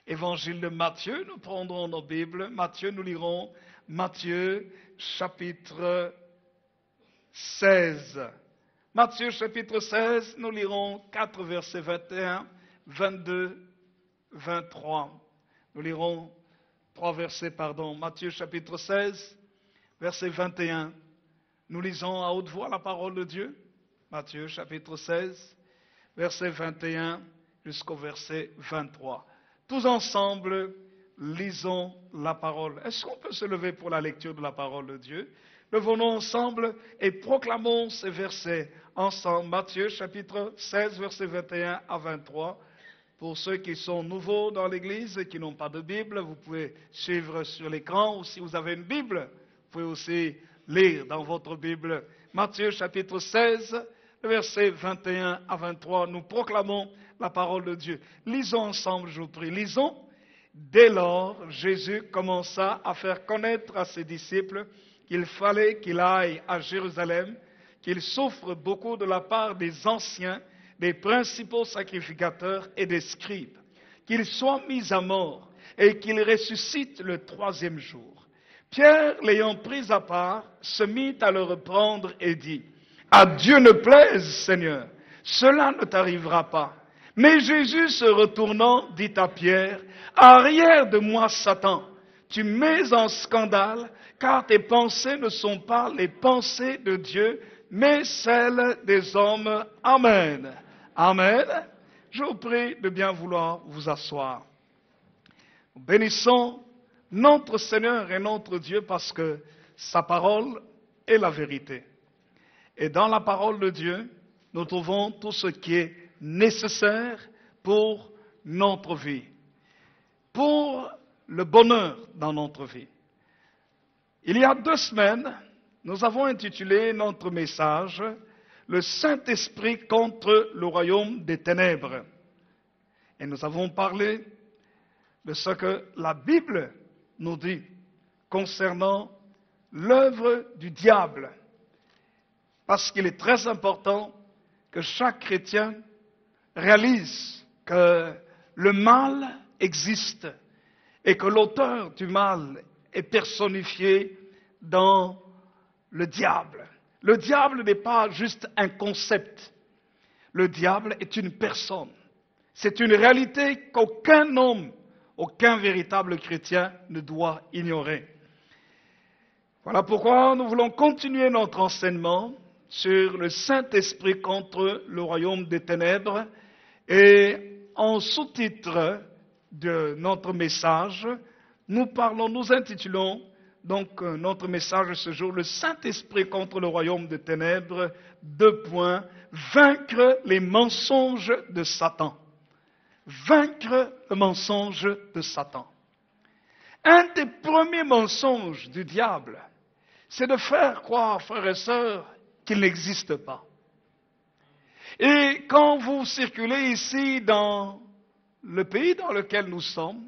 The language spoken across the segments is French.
Évangile de Matthieu, nous prendrons nos Bibles. Matthieu, nous lirons Matthieu chapitre 16. Matthieu chapitre 16, nous lirons 4 versets 21, 22, 23. Nous lirons 3 versets, Matthieu chapitre 16, verset 21. Nous lisons à haute voix la parole de Dieu. Matthieu chapitre 16, verset 21 jusqu'au verset 23. Tous ensemble, lisons la parole. Est-ce qu'on peut se lever pour la lecture de la parole de Dieu? Levons-nous ensemble et proclamons ces versets ensemble. Matthieu chapitre 16, versets 21 à 23. Pour ceux qui sont nouveaux dans l'église et qui n'ont pas de Bible, vous pouvez suivre sur l'écran, ou si vous avez une Bible, vous pouvez aussi lire dans votre Bible. Matthieu chapitre 16, versets 21 à 23, nous proclamons la parole de Dieu. Lisons ensemble, je vous prie. Lisons. Dès lors, Jésus commença à faire connaître à ses disciples qu'il fallait qu'il aille à Jérusalem, qu'il souffre beaucoup de la part des anciens, des principaux sacrificateurs et des scribes, qu'il soit mis à mort et qu'il ressuscite le 3e jour. Pierre, l'ayant pris à part, se mit à le reprendre et dit: à Dieu ne plaise, Seigneur, cela ne t'arrivera pas. Mais Jésus, se retournant, dit à Pierre: arrière de moi, Satan, tu mets en scandale, car tes pensées ne sont pas les pensées de Dieu, mais celles des hommes. Amen. Amen. Je vous prie de bien vouloir vous asseoir. Nous bénissons notre Seigneur et notre Dieu parce que sa parole est la vérité. Et dans la parole de Dieu, nous trouvons tout ce qui est nécessaire pour notre vie, pour le bonheur dans notre vie. Il y a 2 semaines, nous avons intitulé notre message « Le Saint-Esprit contre le royaume des ténèbres ». Et nous avons parlé de ce que la Bible nous dit concernant l'œuvre du diable. Parce qu'il est très important que chaque chrétien réalise que le mal existe et que l'auteur du mal est personnifié dans le diable. Le diable n'est pas juste un concept. Le diable est une personne. C'est une réalité qu'aucun homme, aucun véritable chrétien ne doit ignorer. Voilà pourquoi nous voulons continuer notre enseignement sur le Saint-Esprit contre le royaume des ténèbres. Et en sous-titre de notre message, nous intitulons donc notre message ce jour, le Saint-Esprit contre le royaume des ténèbres, : vaincre les mensonges de Satan. Vaincre le mensonge de Satan. Un des premiers mensonges du diable, c'est de faire croire, frères et sœurs, qu'il n'existe pas. Et quand vous circulez ici dans le pays dans lequel nous sommes,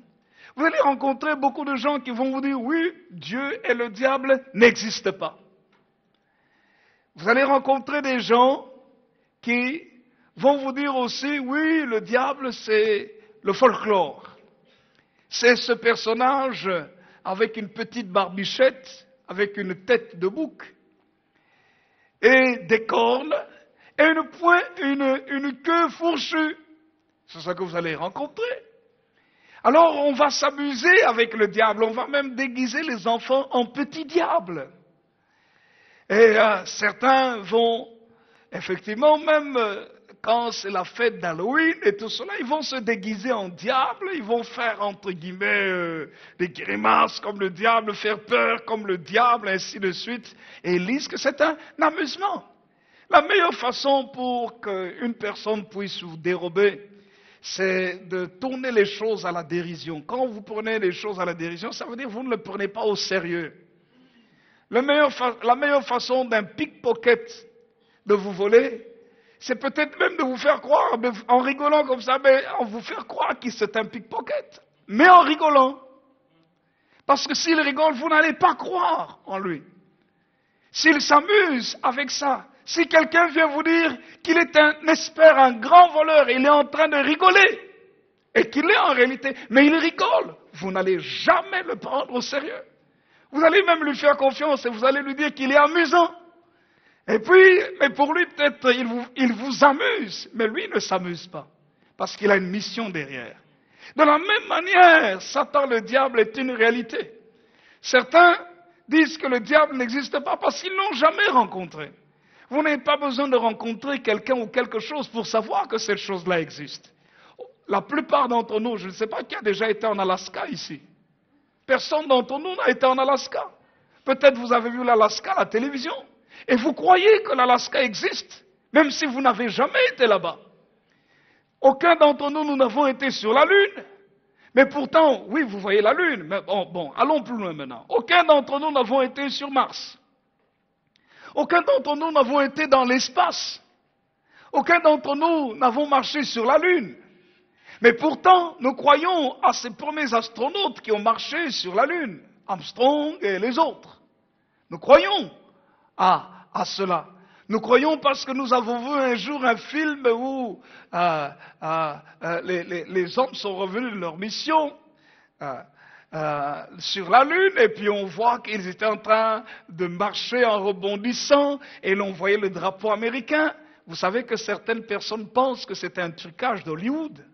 vous allez rencontrer beaucoup de gens qui vont vous dire: oui, Dieu et le diable n'existent pas. Vous allez rencontrer des gens qui vont vous dire aussi: oui, le diable c'est le folklore. C'est ce personnage avec une petite barbichette, avec une tête de bouc, et des cornes, et une queue fourchue. C'est ça que vous allez rencontrer. Alors on va s'amuser avec le diable, on va même déguiser les enfants en petits diables. Et certains vont effectivement même quand c'est la fête d'Halloween et tout cela, ils vont se déguiser en diable, ils vont faire, entre guillemets, des grimaces comme le diable, faire peur comme le diable, ainsi de suite, et ils disent que c'est un amusement. La meilleure façon pour qu'une personne puisse vous dérober, c'est de tourner les choses à la dérision. Quand vous prenez les choses à la dérision, ça veut dire que vous ne le prenez pas au sérieux. La meilleure façon d'un pickpocket de vous voler, c'est peut-être même de vous faire croire, en rigolant comme ça, mais en vous faire croire que c'est un pickpocket. Mais en rigolant. Parce que s'il rigole, vous n'allez pas croire en lui. S'il s'amuse avec ça, si quelqu'un vient vous dire qu'il est un grand voleur, il est en train de rigoler, et qu'il est en réalité, mais il rigole, vous n'allez jamais le prendre au sérieux. Vous allez même lui faire confiance et vous allez lui dire qu'il est amusant. Et puis, mais pour lui, peut-être, il vous amuse, mais lui ne s'amuse pas, parce qu'il a une mission derrière. De la même manière, Satan, le diable, est une réalité. Certains disent que le diable n'existe pas parce qu'ils ne l'ont jamais rencontré. Vous n'avez pas besoin de rencontrer quelqu'un ou quelque chose pour savoir que cette chose-là existe. La plupart d'entre nous, je ne sais pas qui a déjà été en Alaska ici. Personne d'entre nous n'a été en Alaska. Peut-être vous avez vu l'Alaska à la télévision. Et vous croyez que l'Alaska existe, même si vous n'avez jamais été là-bas. Aucun d'entre nous, nous n'avons été sur la Lune. Mais pourtant, oui, vous voyez la Lune. Mais bon, allons plus loin maintenant. Aucun d'entre nous n'avons été sur Mars. Aucun d'entre nous n'avons été dans l'espace. Aucun d'entre nous n'avons marché sur la Lune. Mais pourtant, nous croyons à ces premiers astronautes qui ont marché sur la Lune, Armstrong et les autres. Nous croyons à cela. Nous croyons parce que nous avons vu un jour un film où les hommes sont revenus de leur mission sur la Lune, et puis on voit qu'ils étaient en train de marcher en rebondissant, et l'on voyait le drapeau américain. Vous savez que certaines personnes pensent que c'est un trucage d'Hollywood.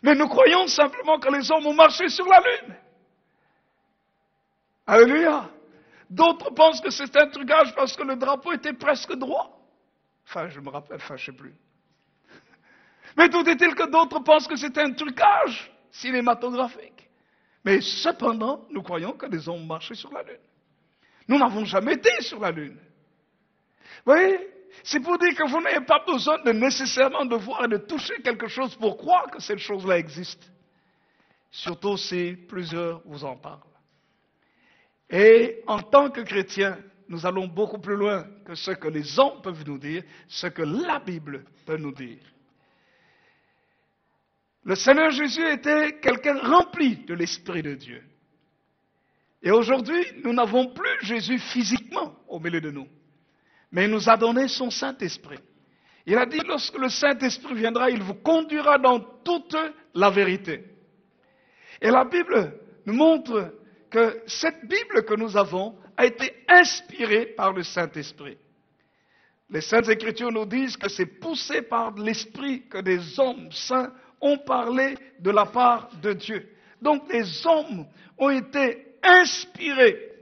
Mais nous croyons simplement que les hommes ont marché sur la Lune. Alléluia. D'autres pensent que c'est un trucage parce que le drapeau était presque droit. Enfin, je me rappelle, je ne sais plus. Mais tout est-il que d'autres pensent que c'est un trucage cinématographique. Mais cependant, nous croyons que les hommes ont marché sur la Lune. Nous n'avons jamais été sur la Lune. Vous voyez? C'est pour dire que vous n'avez pas besoin nécessairement de voir et de toucher quelque chose pour croire que cette chose-là existe. Surtout si plusieurs vous en parlent. Et en tant que chrétiens, nous allons beaucoup plus loin que ce que les hommes peuvent nous dire, ce que la Bible peut nous dire. Le Seigneur Jésus était quelqu'un rempli de l'Esprit de Dieu. Et aujourd'hui, nous n'avons plus Jésus physiquement au milieu de nous. Mais il nous a donné son Saint-Esprit. Il a dit, lorsque le Saint-Esprit viendra, il vous conduira dans toute la vérité. Et la Bible nous montre que cette Bible que nous avons a été inspirée par le Saint-Esprit. Les Saintes Écritures nous disent que c'est poussé par l'Esprit que des hommes saints ont parlé de la part de Dieu. Donc les hommes ont été inspirés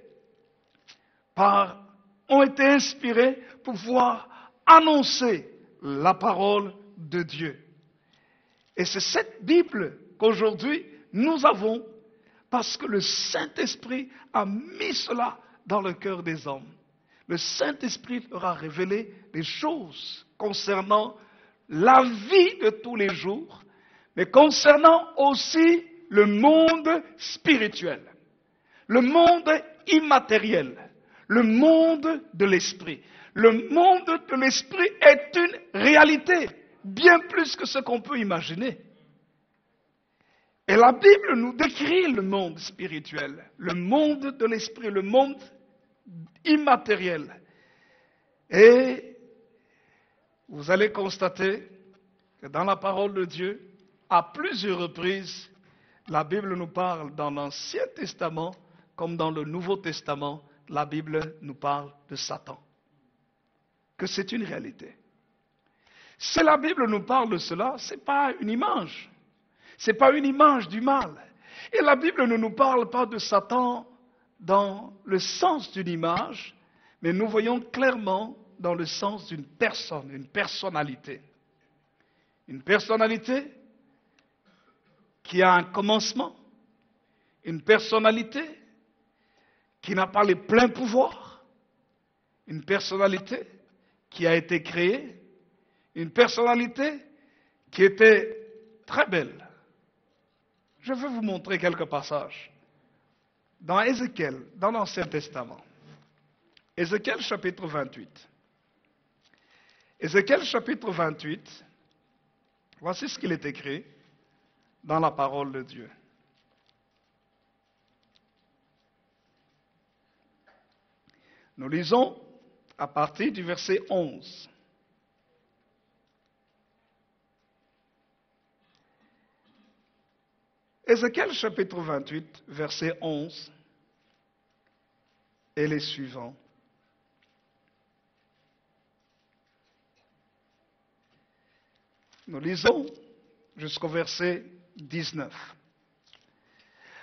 pour pouvoir annoncer la parole de Dieu. Et c'est cette Bible qu'aujourd'hui nous avons parce que le Saint-Esprit a mis cela dans le cœur des hommes. Le Saint-Esprit leur a révélé des choses concernant la vie de tous les jours, mais concernant aussi le monde spirituel, le monde immatériel, le monde de l'esprit. Le monde de l'esprit est une réalité, bien plus que ce qu'on peut imaginer. Et la Bible nous décrit le monde spirituel, le monde de l'esprit, le monde immatériel. Et vous allez constater que dans la parole de Dieu, à plusieurs reprises, la Bible nous parle dans l'Ancien Testament comme dans le Nouveau Testament, la Bible nous parle de Satan. Que c'est une réalité. Si la Bible nous parle de cela, ce n'est pas une image. Ce n'est pas une image du mal. Et la Bible ne nous parle pas de Satan dans le sens d'une image, mais nous voyons clairement dans le sens d'une personne, une personnalité. Une personnalité qui a un commencement, une personnalité qui n'a pas les pleins pouvoirs, une personnalité qui a été créée, une personnalité qui était très belle. Je veux vous montrer quelques passages. Dans Ézéchiel, dans l'Ancien Testament, Ézéchiel chapitre 28. Ézéchiel chapitre 28, voici ce qu'il est écrit dans la parole de Dieu. Nous lisons à partir du verset 11. Ézéchiel chapitre 28, verset 11 et les suivants. Nous lisons jusqu'au verset 19.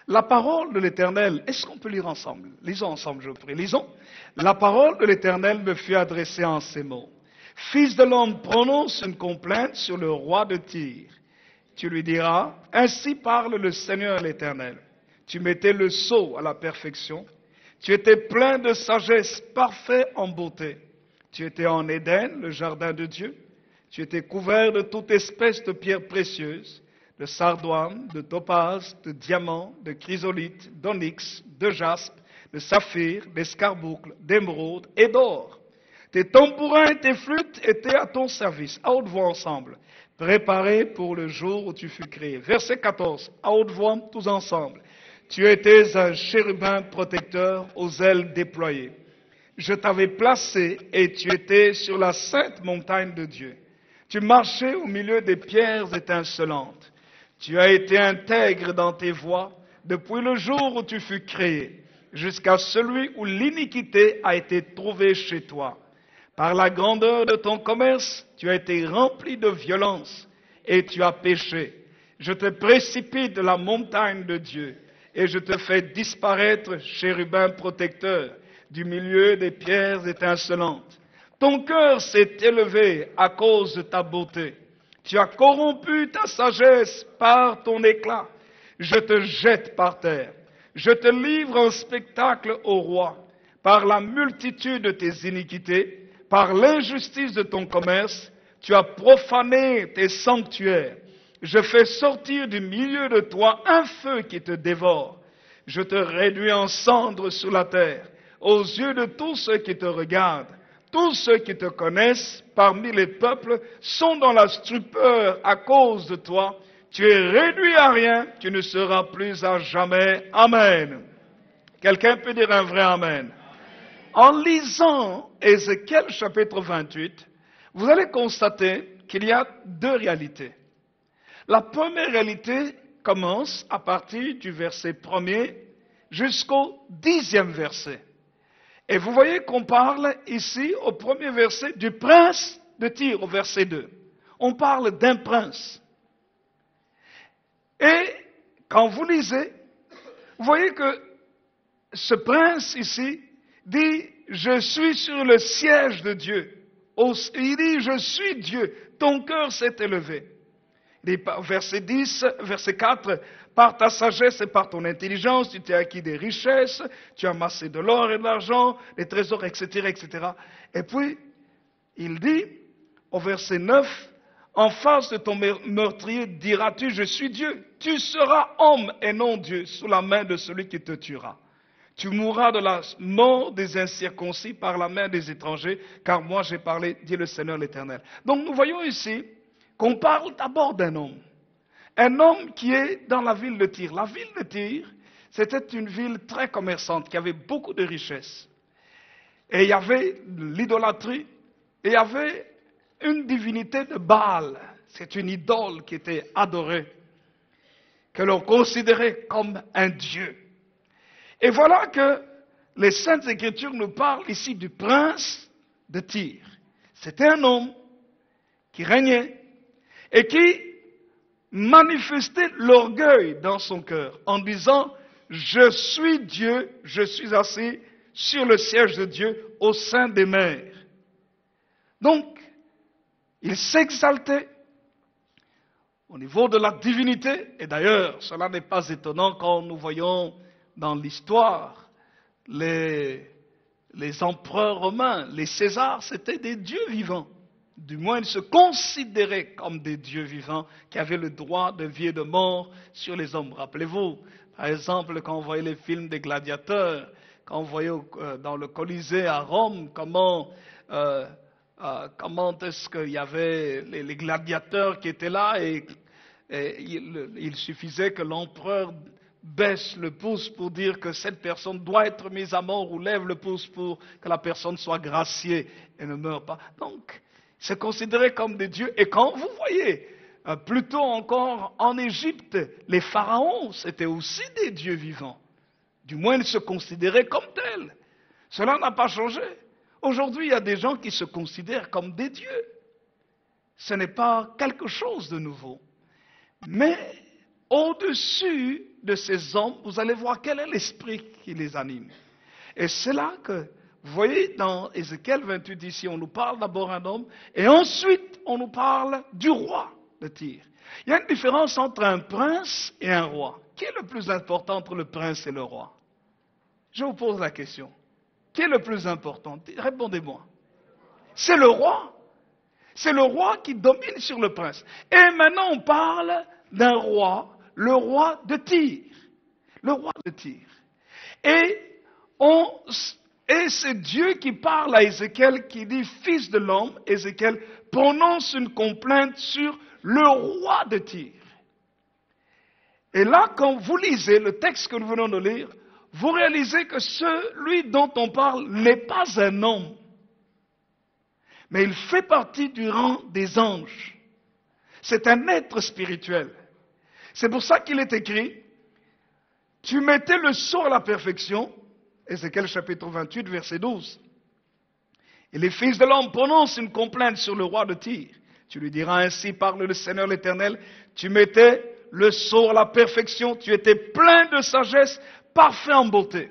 La parole de l'Éternel, est-ce qu'on peut lire ensemble? Lisons ensemble, je vous prie. Lisons. La parole de l'Éternel me fut adressée en ces mots. Fils de l'homme, prononce une complainte sur le roi de Tyr. Tu lui diras, ainsi parle le Seigneur l'Éternel. Tu mettais le sceau à la perfection. Tu étais plein de sagesse, parfait en beauté. Tu étais en Éden, le jardin de Dieu. Tu étais couvert de toute espèce de pierres précieuses, de sardoine, de topaze, de diamant, de chrysolite, d'onyx, de jaspe, de saphir, d'escarboucle, d'émeraude et d'or. Tes tambourins et tes flûtes étaient à ton service, à haute voix ensemble, préparés pour le jour où tu fus créé. Verset 14, à haute voix, tous ensemble. Tu étais un chérubin protecteur aux ailes déployées. Je t'avais placé et tu étais sur la sainte montagne de Dieu. Tu marchais au milieu des pierres étincelantes. Tu as été intègre dans tes voies depuis le jour où tu fus créé, jusqu'à celui où l'iniquité a été trouvée chez toi. Par la grandeur de ton commerce, tu as été rempli de violence et tu as péché. Je te précipite de la montagne de Dieu et je te fais disparaître, chérubin protecteur, du milieu des pierres étincelantes. Ton cœur s'est élevé à cause de ta beauté. Tu as corrompu ta sagesse par ton éclat. Je te jette par terre. Je te livre en spectacle au roi. Par la multitude de tes iniquités, par l'injustice de ton commerce, tu as profané tes sanctuaires. Je fais sortir du milieu de toi un feu qui te dévore. Je te réduis en cendres sur la terre, aux yeux de tous ceux qui te regardent. Tous ceux qui te connaissent parmi les peuples sont dans la stupeur à cause de toi. Tu es réduit à rien, tu ne seras plus à jamais. Amen. Quelqu'un peut dire un vrai Amen. En lisant Ézéchiel chapitre 28, vous allez constater qu'il y a deux réalités. La première réalité commence à partir du verset 1er jusqu'au 10e verset. Et vous voyez qu'on parle ici, au premier verset, du prince de Tyr, au verset 2. On parle d'un prince. Et quand vous lisez, vous voyez que ce prince ici dit, je suis sur le siège de Dieu. Il dit, je suis Dieu, ton cœur s'est élevé. Il dit, verset 10, verset 4, par ta sagesse et par ton intelligence, tu t'es acquis des richesses, tu as amassé de l'or et de l'argent, des trésors, etc., etc. Et puis, il dit, au verset 9, en face de ton meurtrier, diras-tu, je suis Dieu. Tu seras homme et non Dieu, sous la main de celui qui te tuera. Tu mourras de la mort des incirconcis par la main des étrangers, car moi j'ai parlé, dit le Seigneur l'Éternel. Donc nous voyons ici qu'on parle d'abord d'un homme. Un homme qui est dans la ville de Tyr. La ville de Tyr, c'était une ville très commerçante, qui avait beaucoup de richesses. Et il y avait l'idolâtrie, et il y avait une divinité de Baal. C'est une idole qui était adorée, que l'on considérait comme un dieu. Et voilà que les Saintes Écritures nous parlent ici du prince de Tyr. C'était un homme qui régnait et qui manifestait l'orgueil dans son cœur en disant « Je suis Dieu, je suis assis sur le siège de Dieu au sein des mers. » Donc, il s'exaltait au niveau de la divinité. Et d'ailleurs, cela n'est pas étonnant quand nous voyons dans l'histoire les empereurs romains, les Césars, c'était des dieux vivants. Du moins, ils se considéraient comme des dieux vivants qui avaient le droit de vie et de mort sur les hommes. Rappelez-vous, par exemple, quand on voyait les films des gladiateurs, quand on voyait dans le Colisée à Rome, comment est-ce qu'il y avait les gladiateurs qui étaient là et il suffisait que l'empereur baisse le pouce pour dire que cette personne doit être mise à mort ou lève le pouce pour que la personne soit graciée et ne meure pas. Donc, c'est considéré comme des dieux. Et quand vous voyez, plutôt encore en Égypte, les pharaons, c'était aussi des dieux vivants. Du moins, ils se considéraient comme tels. Cela n'a pas changé. Aujourd'hui, il y a des gens qui se considèrent comme des dieux. Ce n'est pas quelque chose de nouveau. Mais au-dessus de ces hommes, vous allez voir quel est l'esprit qui les anime. Et c'est là que, vous voyez, dans Ézéchiel 28 ici, on nous parle d'abord d'un homme, et ensuite on nous parle du roi de Tyr. Il y a une différence entre un prince et un roi. Qui est le plus important entre le prince et le roi? Je vous pose la question. Qui est le plus important? Répondez-moi. C'est le roi. C'est le roi qui domine sur le prince. Et maintenant on parle d'un roi, le roi de Tyr. Le roi de Tyr. Et c'est Dieu qui parle à Ézéchiel, qui dit, fils de l'homme, Ézéchiel prononce une complainte sur le roi de Tyr. Et là, quand vous lisez le texte que nous venons de lire, vous réalisez que celui dont on parle n'est pas un homme, mais il fait partie du rang des anges. C'est un être spirituel. C'est pour ça qu'il est écrit, tu mettais le sceau à la perfection, Ézéchiel chapitre 28, verset 12. Et les fils de l'homme prononcent une complainte sur le roi de Tyr. Tu lui diras ainsi, parle le Seigneur l'Éternel, tu mettais le sceau à la perfection, tu étais plein de sagesse, parfait en beauté.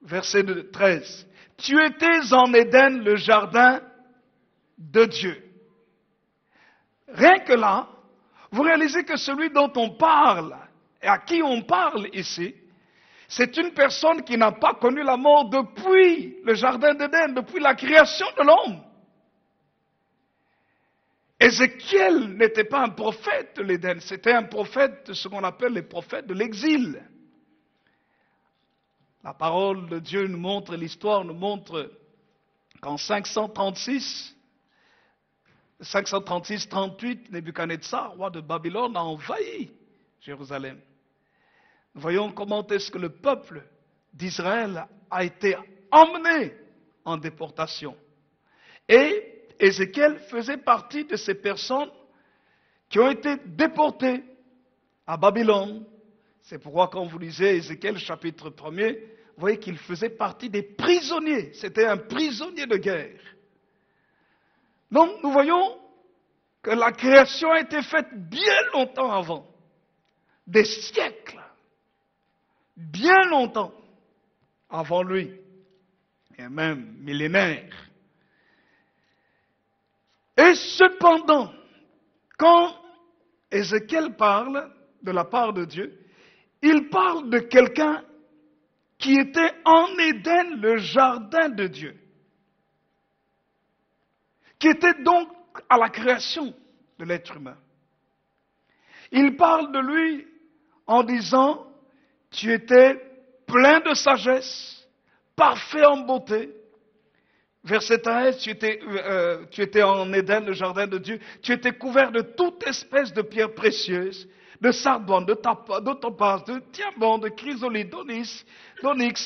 Verset 13. Tu étais en Éden, le jardin de Dieu. Rien que là, vous réalisez que celui dont on parle, et à qui on parle ici, c'est une personne qui n'a pas connu la mort depuis le jardin d'Éden, depuis la création de l'homme. Ézéchiel n'était pas un prophète de l'Éden, c'était un prophète de ce qu'on appelle les prophètes de l'exil. La parole de Dieu nous montre, l'histoire nous montre qu'en 536-38, Nebuchadnezzar, roi de Babylone, a envahi Jérusalem. Nous voyons comment est-ce que le peuple d'Israël a été emmené en déportation. Et Ézéchiel faisait partie de ces personnes qui ont été déportées à Babylone. C'est pourquoi quand vous lisez Ézéchiel chapitre 1er, vous voyez qu'il faisait partie des prisonniers. C'était un prisonnier de guerre. Donc nous voyons que la création a été faite bien longtemps avant. Des siècles. Bien longtemps avant lui. Et même millénaires. Et cependant, quand Ézéchiel parle de la part de Dieu, il parle de quelqu'un qui était en Éden, le jardin de Dieu, qui était donc à la création de l'être humain. Il parle de lui en disant, tu étais plein de sagesse, parfait en beauté. Verset 13, tu étais en Éden, le jardin de Dieu, tu étais couvert de toute espèce de pierres précieuses, de sardone, de topaz, de diamant, de chrysolite, d'onyx,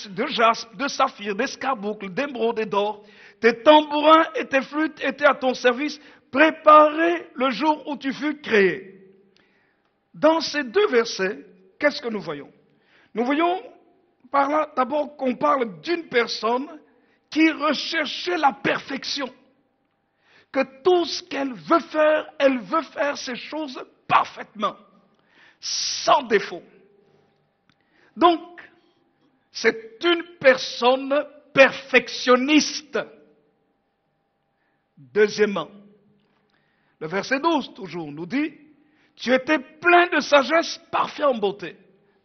de jaspe, de saphir, d'escarboucle, d'émeraude et d'or. Tes tambourins et tes flûtes étaient à ton service, préparés le jour où tu fus créé. Dans ces deux versets, qu'est-ce que nous voyons? Nous voyons par là d'abord qu'on parle d'une personne qui recherchait la perfection. Que tout ce qu'elle veut faire ces choses parfaitement, sans défaut. Donc, c'est une personne perfectionniste. Deuxièmement, le verset 12 toujours nous dit, tu étais plein de sagesse, parfait en beauté.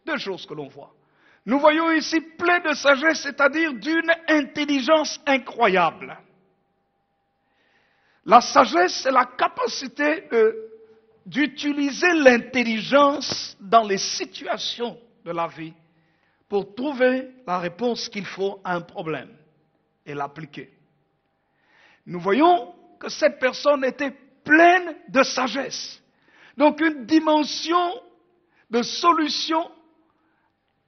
Deux choses que l'on voit. Nous voyons ici plein de sagesse, c'est-à-dire d'une intelligence incroyable. La sagesse, c'est la capacité d'utiliser l'intelligence dans les situations de la vie pour trouver la réponse qu'il faut à un problème et l'appliquer. Nous voyons que cette personne était pleine de sagesse. Donc une dimension de solution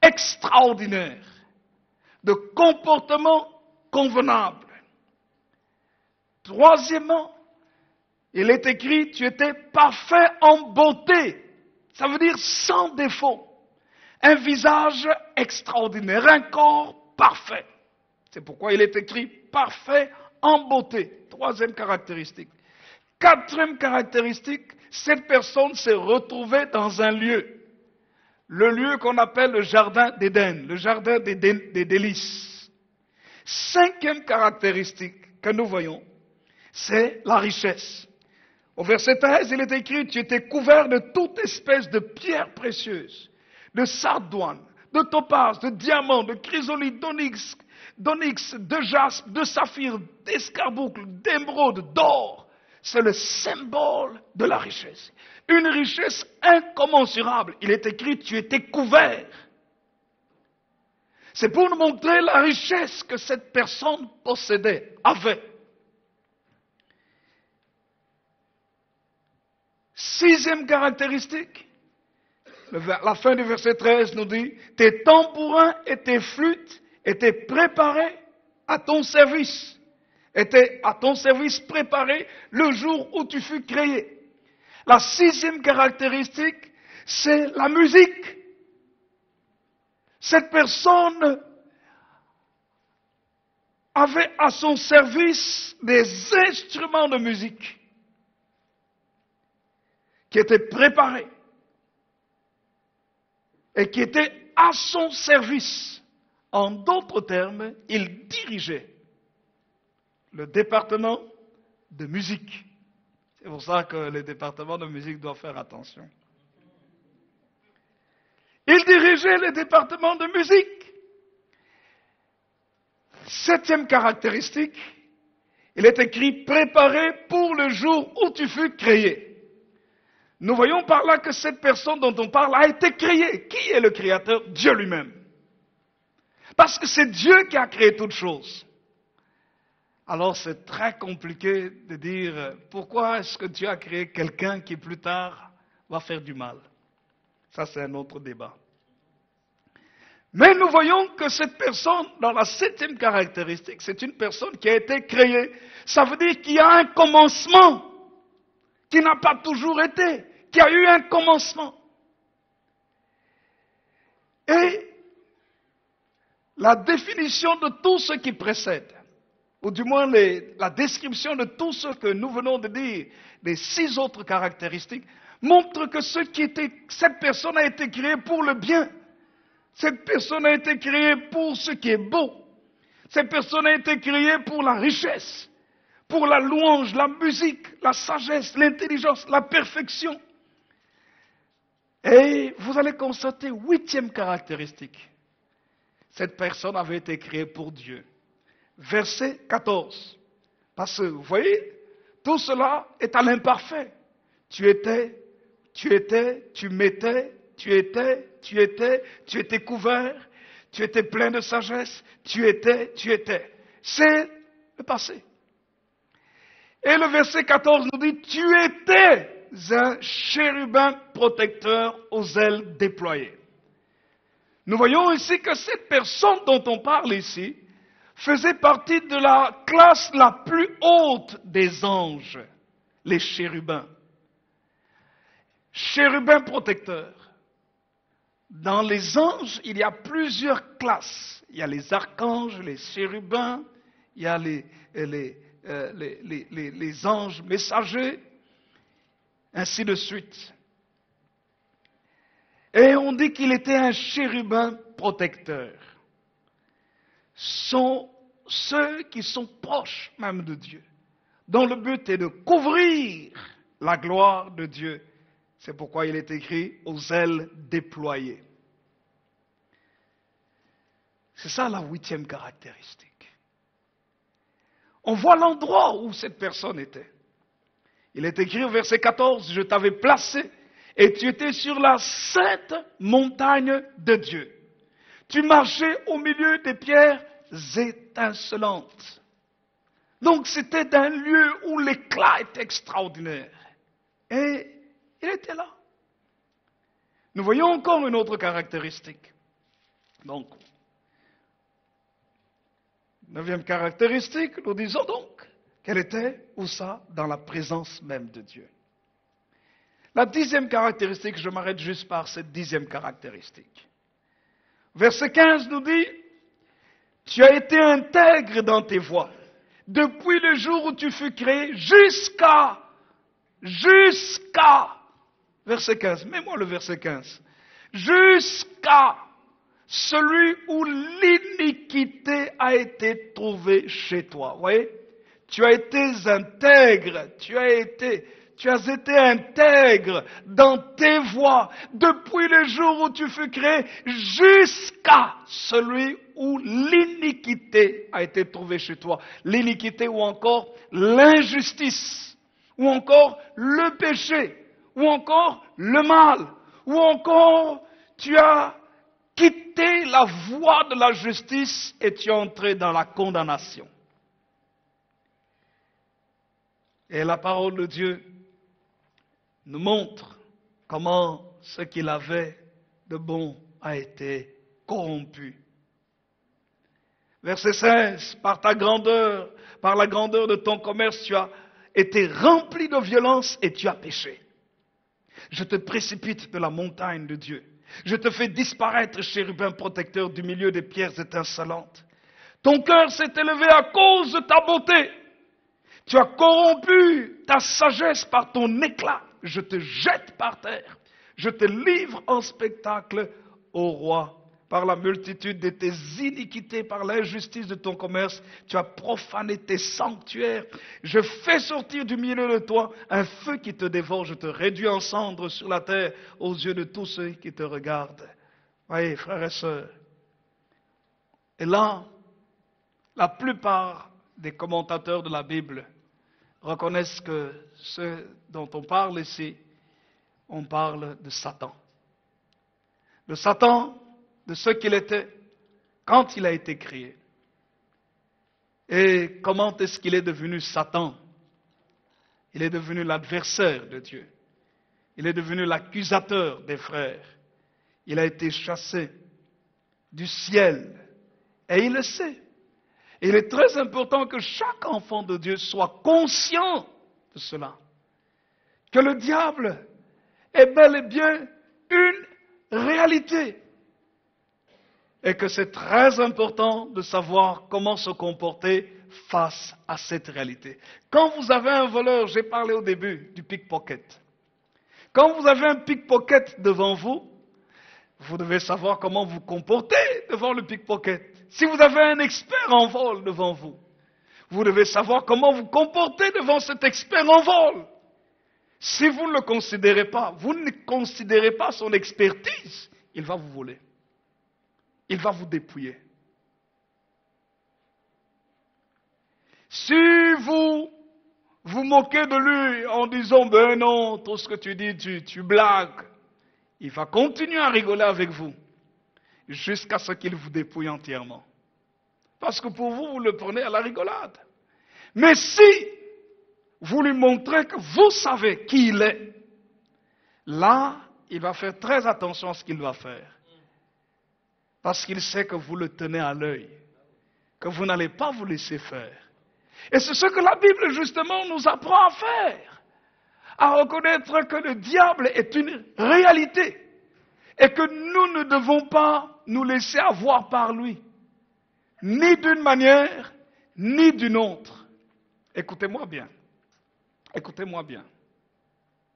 extraordinaire, de comportement convenable. Troisièmement, il est écrit, tu étais parfait en beauté. Ça veut dire sans défaut. Un visage extraordinaire, un corps parfait. C'est pourquoi il est écrit parfait en beauté. Troisième caractéristique. Quatrième caractéristique, cette personne s'est retrouvée dans un lieu. Le lieu qu'on appelle le jardin d'Éden, le jardin des délices. Cinquième caractéristique que nous voyons, c'est la richesse. Au verset 13, il est écrit, tu étais couvert de toute espèce de pierres précieuses, de sardoine, de topaz, de diamant, de chrysolite, d'onyx, de jaspe, de saphir, d'escarboucle, d'émeraude, d'or. C'est le symbole de la richesse. Une richesse incommensurable. Il est écrit, tu étais couvert. C'est pour nous montrer la richesse que cette personne possédait, avait. Sixième caractéristique, la fin du verset 13 nous dit, tes tambourins et tes flûtes étaient préparés à ton service. Étaient à ton service préparés le jour où tu fus créé. La sixième caractéristique, c'est la musique. Cette personne avait à son service des instruments de musique qui étaient préparés et qui étaient à son service. En d'autres termes, il dirigeait le département de musique. C'est pour ça que le département de musique doit faire attention. Il dirigeait le département de musique. Septième caractéristique, il est écrit « Préparé pour le jour où tu fus créé ». Nous voyons par là que cette personne dont on parle a été créée. Qui est le créateur? Dieu lui-même. Parce que c'est Dieu qui a créé toutes choses. Alors c'est très compliqué de dire pourquoi est-ce que Dieu a créé quelqu'un qui plus tard va faire du mal. Ça c'est un autre débat. Mais nous voyons que cette personne, dans la septième caractéristique, c'est une personne qui a été créée. Ça veut dire qu'il y a un commencement qui n'a pas toujours été, qui a eu un commencement. Et la définition de tout ce qui précède, ou du moins la description de tout ce que nous venons de dire, des 6 autres caractéristiques, montre que cette personne a été créée pour le bien. Cette personne a été créée pour ce qui est beau. Cette personne a été créée pour la richesse, pour la louange, la musique, la sagesse, l'intelligence, la perfection. Et vous allez constater, 8e caractéristique. Cette personne avait été créée pour Dieu. Verset 14. Parce que, vous voyez, tout cela est à l'imparfait. Tu étais, tu m'étais, tu étais couvert, tu étais plein de sagesse, tu étais. C'est le passé. Et le verset 14 nous dit, tu étais un chérubin protecteur aux ailes déployées. Nous voyons ici que cette personne dont on parle ici faisait partie de la classe la plus haute des anges, les chérubins. Chérubins protecteurs. Dans les anges, il y a plusieurs classes. Il y a les archanges, les chérubins, il y a les anges messagers, ainsi de suite. Et on dit qu'il était un chérubin protecteur. Sont ceux qui sont proches même de Dieu. dont le but est de couvrir la gloire de Dieu. C'est pourquoi il est écrit aux ailes déployées. C'est ça la 8e caractéristique. On voit l'endroit où cette personne était. Il est écrit au verset 14, je t'avais placé et tu étais sur la sainte montagne de Dieu. Tu marchais au milieu des pierres étincelantes. Donc c'était un lieu où l'éclat était extraordinaire. Et il était là. Nous voyons encore une autre caractéristique. Donc, 9e caractéristique, nous disons donc qu'elle était, où ça? Dans la présence même de Dieu. La 10e caractéristique, je m'arrête juste par cette 10e caractéristique. Verset 15 nous dit, tu as été intègre dans tes voies, depuis le jour où tu fus créé, jusqu'à, verset 15, mets-moi le verset 15, jusqu'à celui où l'iniquité a été trouvée chez toi. Vous voyez? Tu as été intègre, tu as été intègre dans tes voies depuis le jour où tu fus créé jusqu'à celui où l'iniquité a été trouvée chez toi. L'iniquité ou encore l'injustice, ou encore le péché, ou encore le mal, ou encore tu as quitté la voie de la justice et tu es entré dans la condamnation. Et la parole de Dieu nous montre comment ce qu'il avait de bon a été corrompu. Verset 16, par ta grandeur, par la grandeur de ton commerce, tu as été rempli de violence et tu as péché. Je te précipite de la montagne de Dieu. Je te fais disparaître, chérubin protecteur, du milieu des pierres étincelantes. Ton cœur s'est élevé à cause de ta beauté. Tu as corrompu ta sagesse par ton éclat. Je te jette par terre. Je te livre en spectacle au roi. Par la multitude de tes iniquités, par l'injustice de ton commerce, tu as profané tes sanctuaires. Je fais sortir du milieu de toi un feu qui te dévore. Je te réduis en cendres sur la terre aux yeux de tous ceux qui te regardent. Voyez, frères et sœurs. Et là, la plupart des commentateurs de la Bible reconnaissent que ce dont on parle ici, on parle de Satan. De Satan, de ce qu'il était quand il a été créé. Et comment est-ce qu'il est devenu Satan? Il est devenu l'adversaire de Dieu. Il est devenu l'accusateur des frères. Il a été chassé du ciel. Et il le sait. Il est très important que chaque enfant de Dieu soit conscient de cela. Que le diable est bel et bien une réalité. Et que c'est très important de savoir comment se comporter face à cette réalité. Quand vous avez un voleur, j'ai parlé au début du pickpocket. Quand vous avez un pickpocket devant vous, vous devez savoir comment vous comporter devant le pickpocket. Si vous avez un expert en vol devant vous, vous devez savoir comment vous comporter devant cet expert en vol. Si vous ne le considérez pas, vous ne considérez pas son expertise, il va vous voler. Il va vous dépouiller. Si vous vous moquez de lui en disant, ben non, tout ce que tu dis, tu blagues, il va continuer à rigoler avec vous jusqu'à ce qu'il vous dépouille entièrement. Parce que pour vous, vous le prenez à la rigolade. Mais si vous lui montrez que vous savez qui il est, là, il va faire très attention à ce qu'il va faire. Parce qu'il sait que vous le tenez à l'œil, que vous n'allez pas vous laisser faire. Et c'est ce que la Bible, justement, nous apprend à faire. À reconnaître que le diable est une réalité. Et que nous ne devons pas nous laisser avoir par lui. Ni d'une manière, ni d'une autre. Écoutez-moi bien. Écoutez-moi bien.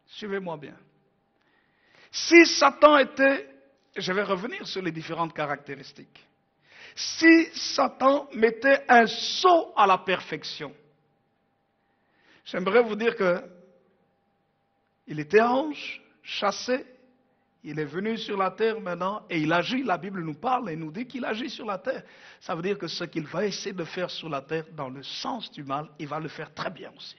Suivez-moi bien. Si Satan était... Je vais revenir sur les différentes caractéristiques. Si Satan mettait un sceau à la perfection, J'aimerais vous dire que il était ange, chassé, il est venu sur la terre maintenant et il agit. La Bible nous parle et nous dit qu'il agit sur la terre. Ça veut dire que ce qu'il va essayer de faire sur la terre dans le sens du mal, il va le faire très bien aussi.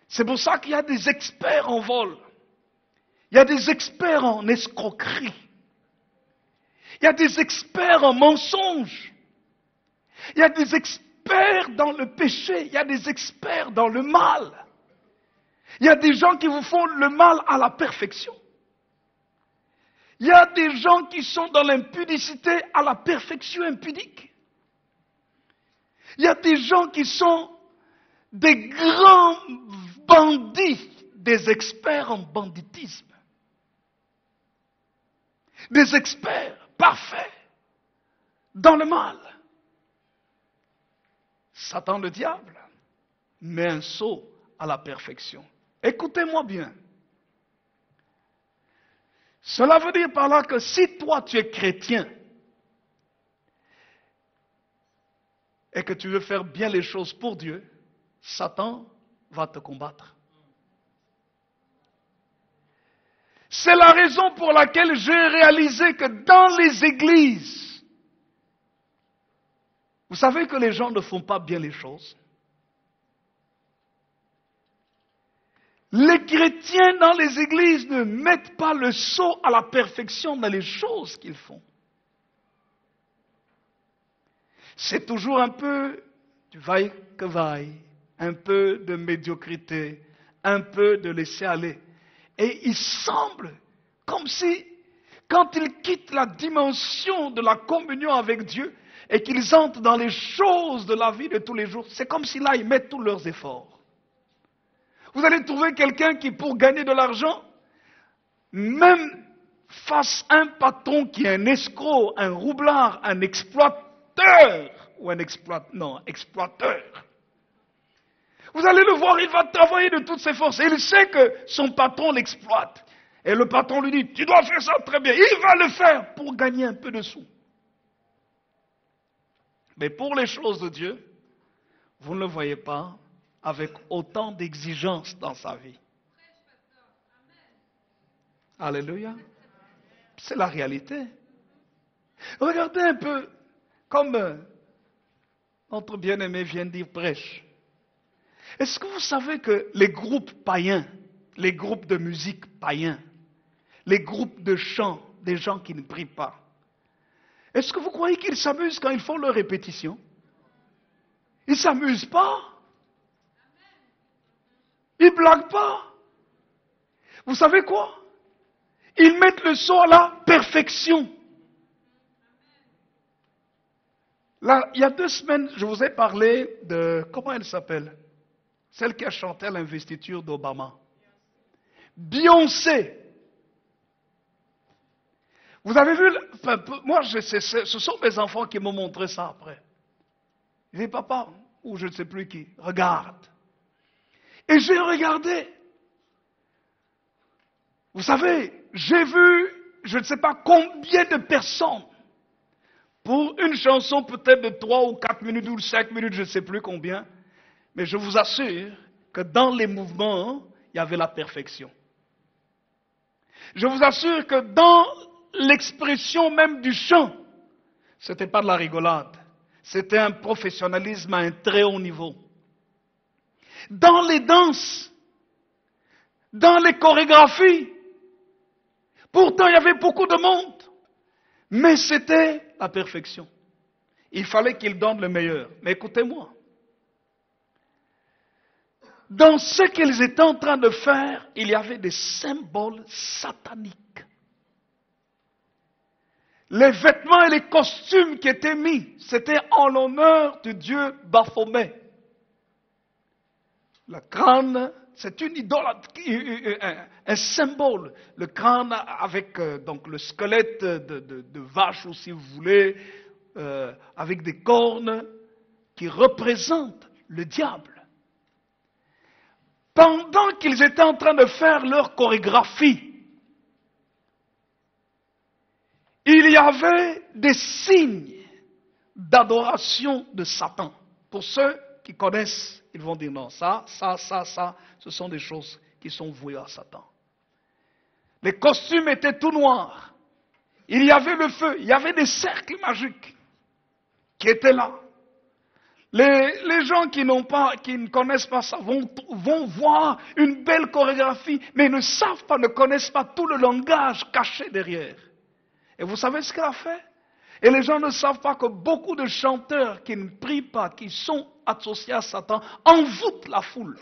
C'est pour ça qu'il y a des experts en vol. Il y a des experts en escroquerie. Il y a des experts en mensonges. Il y a des experts dans le péché. Il y a des experts dans le mal. Il y a des gens qui vous font le mal à la perfection. Il y a des gens qui sont dans l'impudicité à la perfection impudique. Il y a des gens qui sont des grands bandits, des experts en banditisme. Des experts parfaits dans le mal. Satan le diable met un sceau à la perfection. Écoutez-moi bien. Cela veut dire par là que si toi tu es chrétien et que tu veux faire bien les choses pour Dieu, Satan va te combattre. C'est la raison pour laquelle j'ai réalisé que dans les églises, vous savez que les gens ne font pas bien les choses. Les chrétiens dans les églises ne mettent pas le sceau à la perfection dans les choses qu'ils font. C'est toujours un peu du vaille-que-vaille, un peu de médiocrité, un peu de laisser aller. Et il semble comme si, quand ils quittent la dimension de la communion avec Dieu et qu'ils entrent dans les choses de la vie de tous les jours, c'est comme si là, ils mettent tous leurs efforts. Vous allez trouver quelqu'un qui, pour gagner de l'argent, même face à un patron qui est un escroc, un roublard, un exploiteur, ou un exploiteur. Vous allez le voir, il va travailler de toutes ses forces. Et il sait que son patron l'exploite. Et le patron lui dit, tu dois faire ça très bien. Il va le faire pour gagner un peu de sous. Mais pour les choses de Dieu, vous ne le voyez pas avec autant d'exigence dans sa vie. Alléluia. C'est la réalité. Regardez un peu, comme notre bien-aimé vient de dire, prêche. Est-ce que vous savez que les groupes païens, les groupes de musique païens, les groupes de chant, des gens qui ne prient pas, est-ce que vous croyez qu'ils s'amusent quand ils font leurs répétitions? Ils ne s'amusent pas. Ils ne blaguent pas. Vous savez quoi? Ils mettent le sceau à la perfection. Là, il y a 2 semaines, je vous ai parlé de, comment elle s'appelle? Celle qui a chanté à l'investiture d'Obama. Beyoncé. Vous avez vu, moi, ce sont mes enfants qui m'ont montré ça après. Ils disent, papa, ou je ne sais plus qui, regarde. Et j'ai regardé. Vous savez, j'ai vu, je ne sais pas combien de personnes, pour une chanson peut-être de 3 ou 4 minutes ou 5 minutes, je ne sais plus combien, mais je vous assure que dans les mouvements, il y avait la perfection. Je vous assure que dans l'expression même du chant, ce n'était pas de la rigolade. C'était un professionnalisme à un très haut niveau. Dans les danses, dans les chorégraphies, pourtant il y avait beaucoup de monde, mais c'était la perfection. Il fallait qu'ils donnent le meilleur. Mais écoutez-moi, dans ce qu'ils étaient en train de faire, il y avait des symboles sataniques. Les vêtements et les costumes qui étaient mis, c'était en l'honneur de Dieu Baphomet. Le crâne, c'est une idolâtrie, un symbole. Le crâne avec donc le squelette de vache, ou si vous voulez, avec des cornes qui représentent le diable. Pendant qu'ils étaient en train de faire leur chorégraphie, il y avait des signes d'adoration de Satan. Pour ceux qui connaissent, ils vont dire non, ça, ce sont des choses qui sont vouées à Satan. Les costumes étaient tout noirs. Il y avait le feu, il y avait des cercles magiques qui étaient là. Les gens qui ne connaissent pas ça vont voir une belle chorégraphie, mais ils ne savent pas, ne connaissent pas tout le langage caché derrière. Et vous savez ce qu'elle a fait? Et les gens ne savent pas que beaucoup de chanteurs qui ne prient pas, qui sont associés à Satan, envoûtent la foule.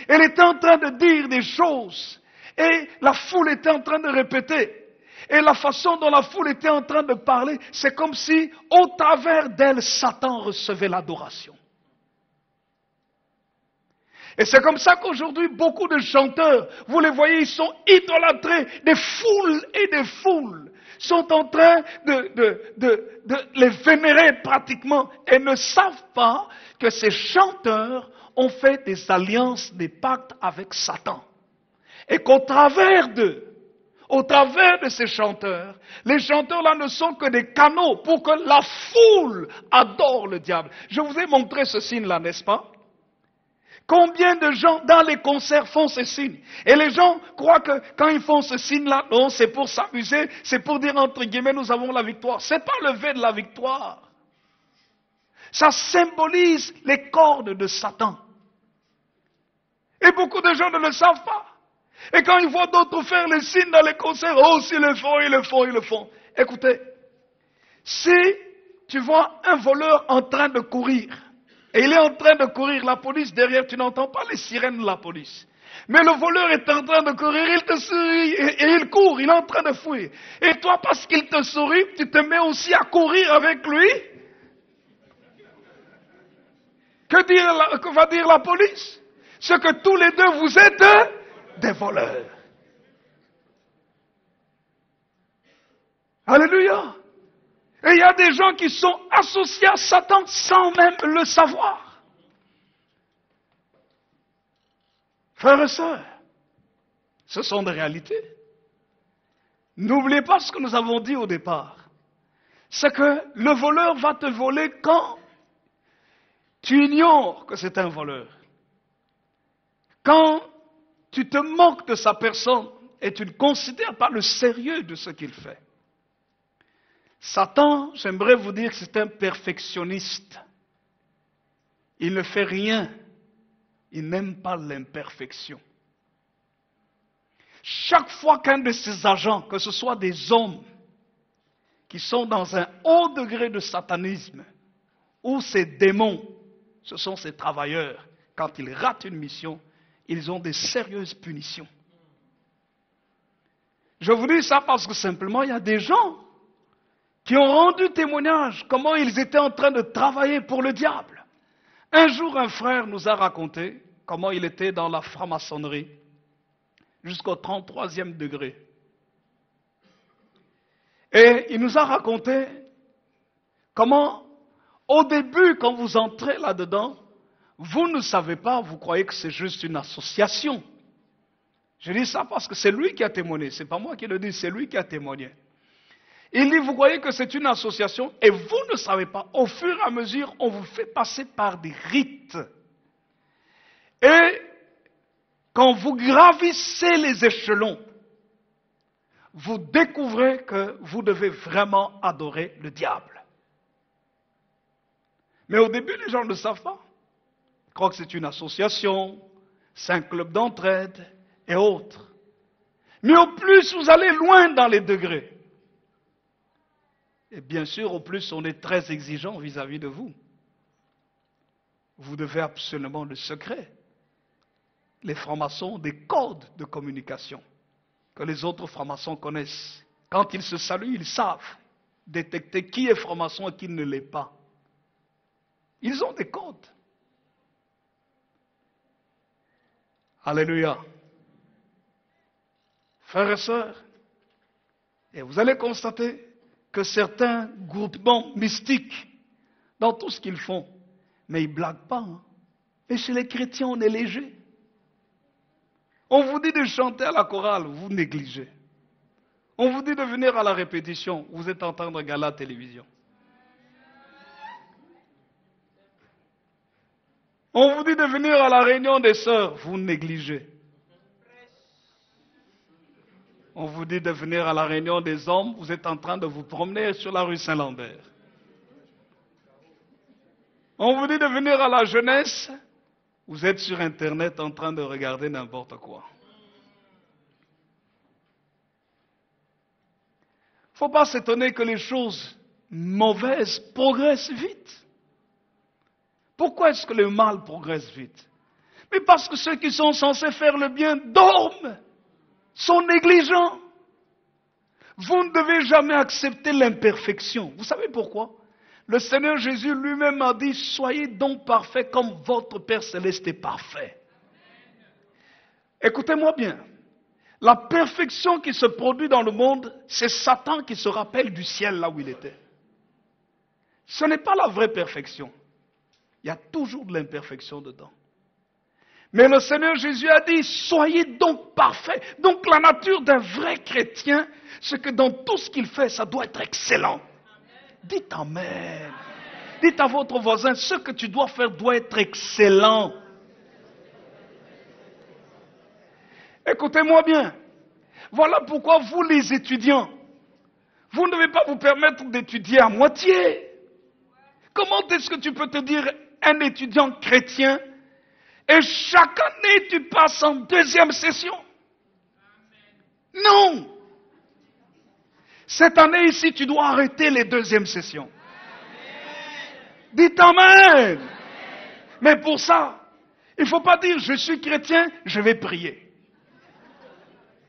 Elle était en train de dire des choses, et la foule était en train de répéter. Et la façon dont la foule était en train de parler, c'est comme si, au travers d'elle, Satan recevait l'adoration. Et c'est comme ça qu'aujourd'hui, beaucoup de chanteurs, vous les voyez, ils sont idolâtrés, des foules et des foules sont en train de les vénérer pratiquement et ne savent pas que ces chanteurs ont fait des alliances, des pactes avec Satan. Et qu'au travers d'eux, au travers de ces chanteurs, les chanteurs là ne sont que des canaux pour que la foule adore le diable. Je vous ai montré ce signe là, n'est-ce pas? Combien de gens dans les concerts font ce signe? Et les gens croient que quand ils font ce signe-là, non, c'est pour s'amuser, c'est pour dire entre guillemets, nous avons la victoire. C'est pas le V de la victoire. Ça symbolise les cordes de Satan. Et beaucoup de gens ne le savent pas. Et quand ils voient d'autres faire les signes dans les concerts, oh, s'ils le font, ils le font, ils le font. Écoutez, si tu vois un voleur en train de courir, et il est en train de courir, la police derrière, tu n'entends pas les sirènes de la police. Mais le voleur est en train de courir, il te sourit, et il court, il est en train de fuir. Et toi, parce qu'il te sourit, tu te mets aussi à courir avec lui. Que va dire la police? C'est que tous les deux, vous êtes des voleurs. Alléluia. Et il y a des gens qui sont associés à Satan sans même le savoir. Frères et sœurs, ce sont des réalités. N'oubliez pas ce que nous avons dit au départ. C'est que le voleur va te voler quand tu ignores que c'est un voleur. Quand tu te moques de sa personne et tu ne considères pas le sérieux de ce qu'il fait. Satan, j'aimerais vous dire que c'est un perfectionniste. Il ne fait rien. Il n'aime pas l'imperfection. Chaque fois qu'un de ses agents, que ce soit des hommes qui sont dans un haut degré de satanisme, ou ces démons, ce sont ces travailleurs, quand ils ratent une mission, ils ont des sérieuses punitions. Je vous dis ça parce que simplement, il y a des gens qui ont rendu témoignage comment ils étaient en train de travailler pour le diable. Un jour, un frère nous a raconté comment il était dans la franc-maçonnerie jusqu'au 33e degré. Et il nous a raconté comment, au début, quand vous entrez là-dedans, vous ne savez pas, vous croyez que c'est juste une association. Je dis ça parce que c'est lui qui a témoigné, c'est pas moi qui le dis, c'est lui qui a témoigné. Il dit, vous croyez que c'est une association et vous ne savez pas. Au fur et à mesure, on vous fait passer par des rites. Et quand vous gravissez les échelons, vous découvrez que vous devez vraiment adorer le diable. Mais au début, les gens ne savent pas. Ils croient que c'est une association, c'est un club d'entraide et autres. Mais au plus vous allez loin dans les degrés, et bien sûr, au plus, on est très exigeant vis-à-vis de vous. Vous devez absolument le secret. Les francs-maçons ont des codes de communication que les autres francs-maçons connaissent. Quand ils se saluent, ils savent détecter qui est franc-maçon et qui ne l'est pas. Ils ont des codes. Alléluia. Frères et sœurs, et vous allez constater que certains groupements mystiques, dans tout ce qu'ils font, mais ils ne blaguent pas. Hein. Et chez les chrétiens, on est léger. On vous dit de chanter à la chorale, vous négligez. On vous dit de venir à la répétition, vous êtes en train de regarder la télévision. On vous dit de venir à la réunion des sœurs, vous négligez. On vous dit de venir à la réunion des hommes, vous êtes en train de vous promener sur la rue Saint-Lambert. On vous dit de venir à la jeunesse, vous êtes sur Internet en train de regarder n'importe quoi. Il ne faut pas s'étonner que les choses mauvaises progressent vite. Pourquoi est-ce que le mal progresse vite? Mais parce que ceux qui sont censés faire le bien dorment, sont négligents. Vous ne devez jamais accepter l'imperfection. Vous savez pourquoi? Le Seigneur Jésus lui-même a dit, soyez donc parfaits comme votre Père Céleste est parfait. Écoutez-moi bien. La perfection qui se produit dans le monde, c'est Satan qui se rappelle du ciel là où il était. Ce n'est pas la vraie perfection. Il y a toujours de l'imperfection dedans. Mais le Seigneur Jésus a dit, soyez donc parfaits. Donc la nature d'un vrai chrétien, c'est que dans tout ce qu'il fait, ça doit être excellent. Dites Amen. Dites à votre voisin, ce que tu dois faire doit être excellent. Écoutez-moi bien. Voilà pourquoi vous les étudiants, vous ne devez pas vous permettre d'étudier à moitié. Comment est-ce que tu peux te dire un étudiant chrétien et chaque année tu passes en deuxième session? Non. Cette année ici, tu dois arrêter les deuxièmes sessions. Dites Amen. Mais pour ça, il ne faut pas dire je suis chrétien, je vais prier.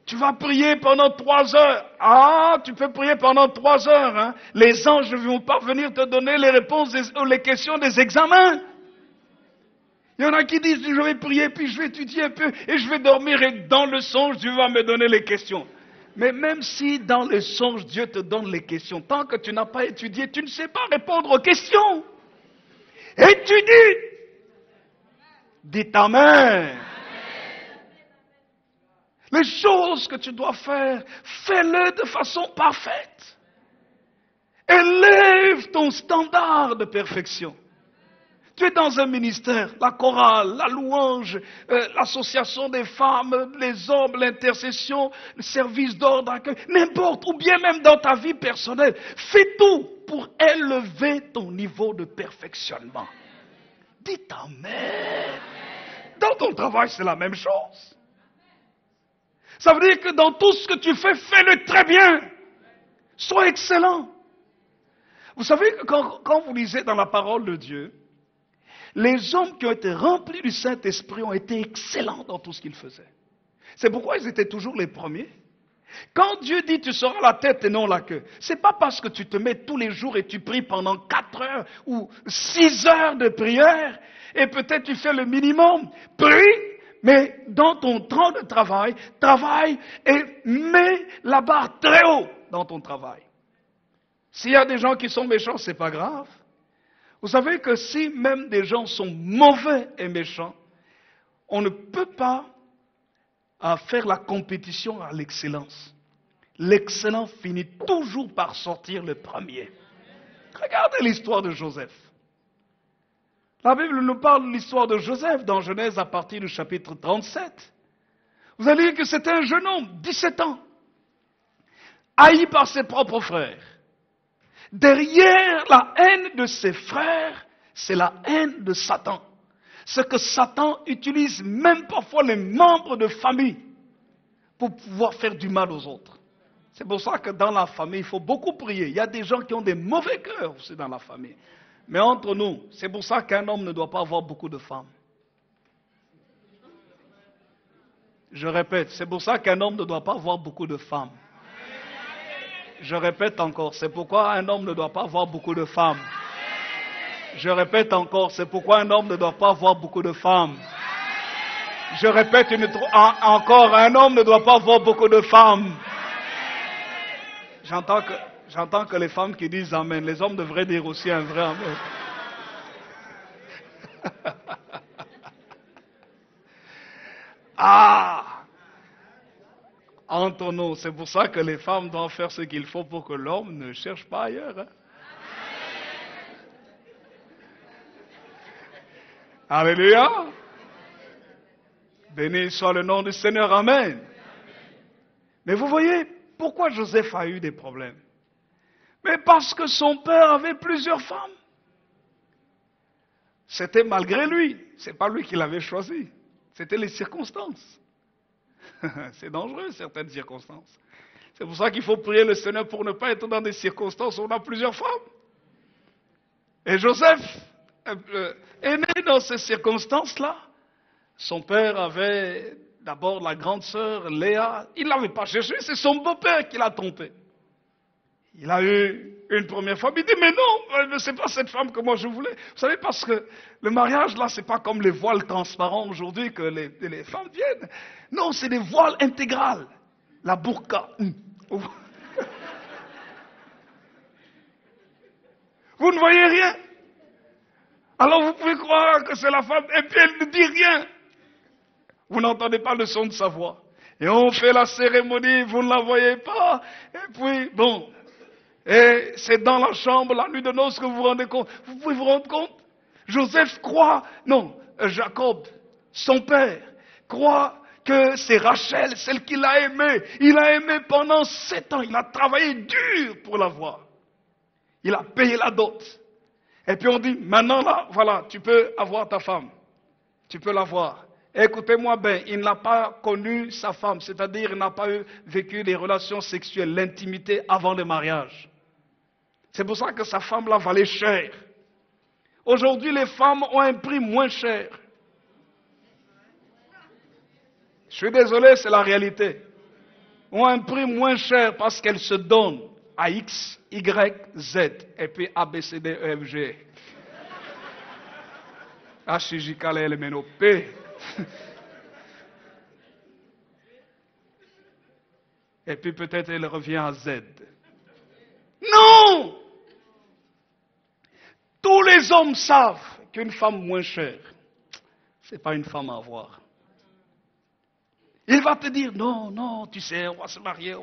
Tu vas prier pendant 3 heures. Ah, tu peux prier pendant 3 heures. Hein. Les anges ne vont pas venir te donner les réponses ou les questions des examens. Il y en a qui disent, je vais prier, puis je vais étudier un peu, et je vais dormir, et dans le songe, Dieu va me donner les questions. Mais même si dans le songe, Dieu te donne les questions, tant que tu n'as pas étudié, tu ne sais pas répondre aux questions. Étudie. Dites Amen. Les choses que tu dois faire, fais-les de façon parfaite. Élève ton standard de perfection. Tu es dans un ministère, la chorale, la louange, l'association des femmes, les hommes, l'intercession, le service d'ordre, n'importe, ou bien même dans ta vie personnelle. Fais tout pour élever ton niveau de perfectionnement. Dites Amen. Dans ton travail, c'est la même chose. Ça veut dire que dans tout ce que tu fais, fais-le très bien. Sois excellent. Vous savez que quand vous lisez dans la parole de Dieu, les hommes qui ont été remplis du Saint-Esprit ont été excellents dans tout ce qu'ils faisaient. C'est pourquoi ils étaient toujours les premiers. Quand Dieu dit tu seras la tête et non la queue, c'est pas parce que tu te mets tous les jours et tu pries pendant 4 heures ou 6 heures de prière et peut-être tu fais le minimum. Prie, mais dans ton temps de travail, travaille et mets la barre très haut dans ton travail. S'il y a des gens qui sont méchants, c'est pas grave. Vous savez que si même des gens sont mauvais et méchants, on ne peut pas faire la compétition à l'excellence. L'excellent finit toujours par sortir le premier. Regardez l'histoire de Joseph. La Bible nous parle de l'histoire de Joseph dans Genèse à partir du chapitre 37. Vous allez dire que c'était un jeune homme, 17 ans, haï par ses propres frères. Derrière la haine de ses frères, c'est la haine de Satan. C'est que Satan utilise même parfois les membres de famille pour pouvoir faire du mal aux autres. C'est pour ça que dans la famille, il faut beaucoup prier. Il y a des gens qui ont des mauvais cœurs aussi dans la famille. Mais entre nous, c'est pour ça qu'un homme ne doit pas avoir beaucoup de femmes. Je répète, c'est pour ça qu'un homme ne doit pas avoir beaucoup de femmes. Je répète encore, c'est pourquoi un homme ne doit pas avoir beaucoup de femmes. Je répète encore, c'est pourquoi un homme ne doit pas avoir beaucoup de femmes. Je répète encore, un homme ne doit pas avoir beaucoup de femmes. J'entends que les femmes qui disent Amen, les hommes devraient dire aussi un vrai Amen. Ah! Entre nous, c'est pour ça que les femmes doivent faire ce qu'il faut pour que l'homme ne cherche pas ailleurs. Hein? Alléluia. Béni soit le nom du Seigneur. Amen. Mais vous voyez, pourquoi Joseph a eu des problèmes? Mais parce que son père avait plusieurs femmes. C'était malgré lui. Ce n'est pas lui qui l'avait choisi. C'était les circonstances. C'est dangereux, certaines circonstances. C'est pour ça qu'il faut prier le Seigneur pour ne pas être dans des circonstances où on a plusieurs femmes. Et Joseph est né dans ces circonstances-là. Son père avait d'abord la grande sœur Léa. Il ne l'avait pas cherché, c'est son beau-père qui l'a trompé. Il a eu une première femme. Il dit, mais non, ce n'est pas cette femme que moi je voulais. Vous savez, parce que le mariage, là, ce n'est pas comme les voiles transparents aujourd'hui que les femmes viennent. Non, c'est des voiles intégrales. La burqa. Vous ne voyez rien. Alors vous pouvez croire que c'est la femme, et puis elle ne dit rien. Vous n'entendez pas le son de sa voix. Et on fait la cérémonie, vous ne la voyez pas. Et puis, bon. Et c'est dans la chambre, la nuit de noces, que vous vous rendez compte. Vous pouvez vous rendre compte? Joseph croit, Jacob, son père, croit que c'est Rachel, celle qu'il a aimée. Il a aimé pendant 7 ans. Il a travaillé dur pour l'avoir. Il a payé la dot. Et puis on dit, maintenant là, voilà, tu peux avoir ta femme. Tu peux l'avoir. Écoutez-moi bien, il n'a pas connu sa femme, c'est-à-dire il n'a pas vécu des relations sexuelles, l'intimité avant le mariage. C'est pour ça que sa femme là valait cher. Aujourd'hui, les femmes ont un prix moins cher. Je suis désolé, c'est la réalité. Ont un prix moins cher parce qu'elles se donnent à X, Y, Z, et puis A, B, C, D, E, F, G. H, I, J, K, L, M, N, O, P. Et puis peut-être elle revient à Z. Non! Tous les hommes savent qu'une femme moins chère, ce n'est pas une femme à avoir. Il va te dire, non, non, tu sais, on va se marier,